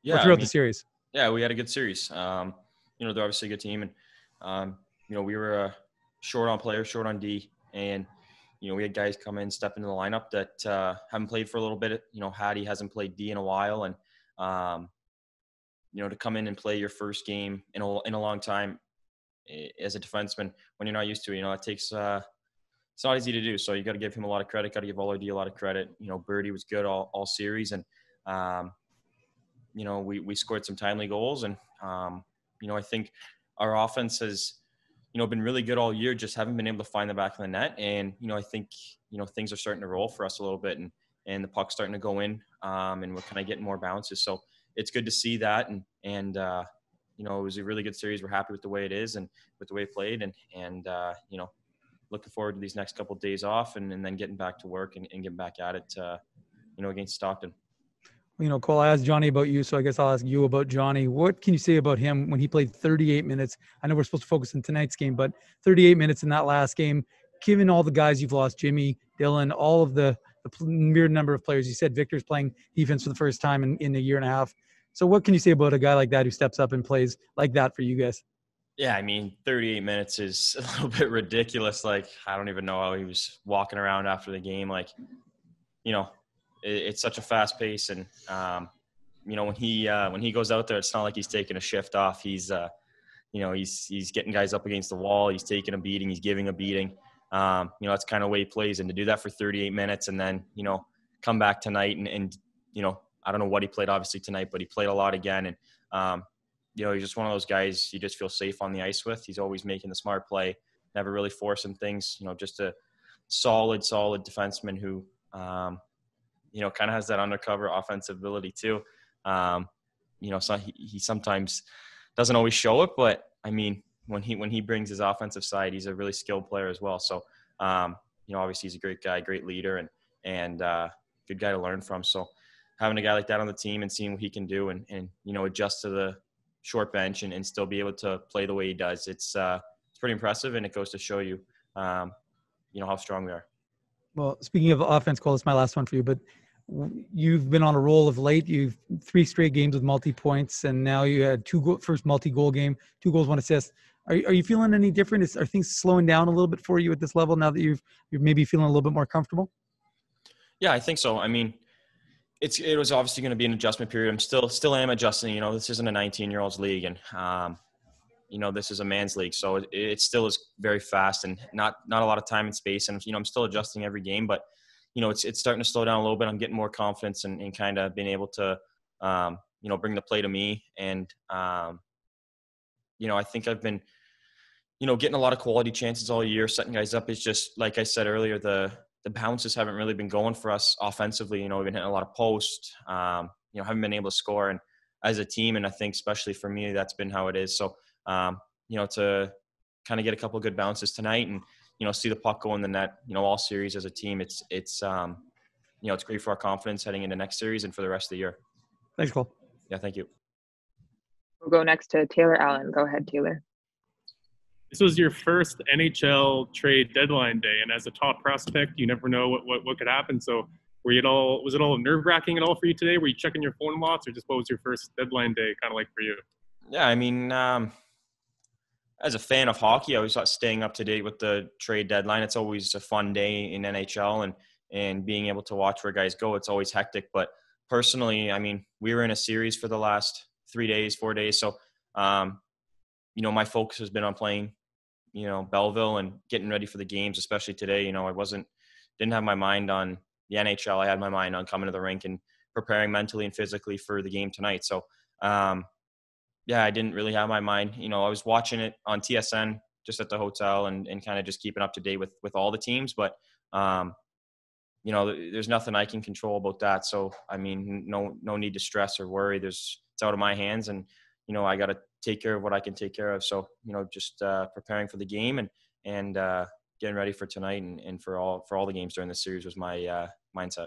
or Yeah, I throughout the mean, series? yeah, we had a good series. They're obviously a good team, and we were short on players, short on D, and we had guys come in, step into the lineup that haven't played for a little bit. Hattie hasn't played D in a while, and to come in and play your first game in a long time as a defenseman when you're not used to it, it takes. It's not easy to do, so you got to give him a lot of credit. Got to give OLD a lot of credit. Birdie was good all series, and we scored some timely goals, and I think our offense has been really good all year, just haven't been able to find the back of the net. And I think things are starting to roll for us a little bit, and the puck's starting to go in, and we're kind of getting more bounces. So it's good to see that, and it was a really good series. We're happy with the way it is and with the way it played, and looking forward to these next couple of days off, and then getting back to work and getting back at it against Stockton. Cole, I asked Johnny about you, so I guess I'll ask you about Johnny. What can you say about him when he played 38 minutes? I know we're supposed to focus on tonight's game, but 38 minutes in that last game, given all the guys you've lost, Jimmy, Dylan, all of the mere number of players. You said Victor's playing defense for the first time in a year and a half. So what can you say about a guy like that who steps up and plays like that for you guys? Yeah, I mean, 38 minutes is a little bit ridiculous. Like, I don't even know how he was walking around after the game. Like, it's such a fast pace, and when he goes out there, it's not like he's taking a shift off. He's he's getting guys up against the wall. He's taking a beating. He's giving a beating. That's kind of the way he plays, and to do that for 38 minutes, and then come back tonight, and I don't know what he played obviously tonight, but he played a lot again, and he's just one of those guys you just feel safe on the ice with. He's always making the smart play, never really forcing things. Just a solid defenseman who kind of has that undercover offensive ability too. So he sometimes doesn't always show it, but I mean, when he brings his offensive side, he's a really skilled player as well. So, obviously he's a great guy, great leader, and good guy to learn from. So having a guy like that on the team and seeing what he can do and adjust to the short bench and still be able to play the way he does, it's pretty impressive, and it goes to show you, how strong we are. Well, speaking of offense, Cole, it's my last one for you, but you've been on a roll of late. You've 3 straight games with multi-points, and now you had first multi-goal game, 2 goals, 1 assist. Are you feeling any different? Are things slowing down a little bit for you at this level now that you're maybe feeling a little bit more comfortable? Yeah, I think so. I mean, it was obviously going to be an adjustment period. I'm still am adjusting. This isn't a 19-year-olds league, and this is a man's league, so it still is very fast and not a lot of time and space. And I'm still adjusting every game, but it's starting to slow down a little bit. I'm getting more confidence and kind of being able to bring the play to me. And I think I've been getting a lot of quality chances all year, setting guys up. Is just like I said earlier, the bounces haven't really been going for us offensively. We've been hitting a lot of posts, haven't been able to score, and as a team, and I think especially for me, that's been how it is. So to kind of get a couple of good bounces tonight and see the puck go in the net, all series as a team, it's great for our confidence heading into next series and for the rest of the year. Thanks, Cole. Yeah, thank you. We'll go next to Taylor Allen. Go ahead, Taylor. This was your first NHL trade deadline day, and as a top prospect, you never know what could happen. So was it all nerve-wracking at all for you today? Were you checking your phone lots, or just what was your first deadline day kind of like for you? Yeah, I mean, as a fan of hockey, I was staying up to date with the trade deadline. It's always a fun day in NHL, and being able to watch where guys go, it's always hectic. But personally, I mean, we were in a series for the last 4 days. So, my focus has been on playing, Belleville and getting ready for the games, especially today. I didn't have my mind on the NHL. I had my mind on coming to the rink and preparing mentally and physically for the game tonight. So, I didn't really have my mind. I was watching it on TSN just at the hotel and kind of just keeping up to date with all the teams. But, there's nothing I can control about that. So, I mean, no need to stress or worry. It's out of my hands, and, I got to take care of what I can take care of. So, just preparing for the game and getting ready for tonight and for all the games during the series was my mindset.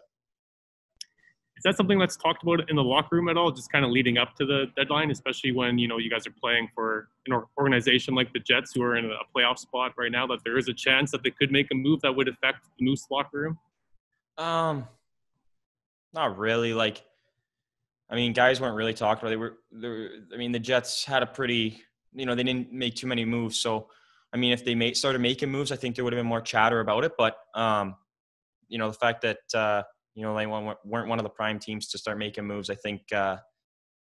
Is that something that's talked about in the locker room at all, just kind of leading up to the deadline, especially when, you guys are playing for an organization like the Jets, who are in a playoff spot right now, that there is a chance that they could make a move that would affect the Moose locker room? Not really. Like, I mean, guys weren't really talking about it. I mean, the Jets had a pretty, they didn't make too many moves. So, I mean, if they started making moves, I think there would have been more chatter about it. But, the fact that, they weren't one of the prime teams to start making moves, I think, there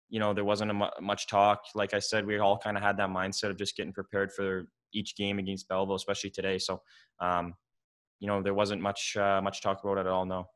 wasn't much talk. Like I said, we all kind of had that mindset of just getting prepared for each game against Belleville, especially today. So, there wasn't much talk about it at all, no.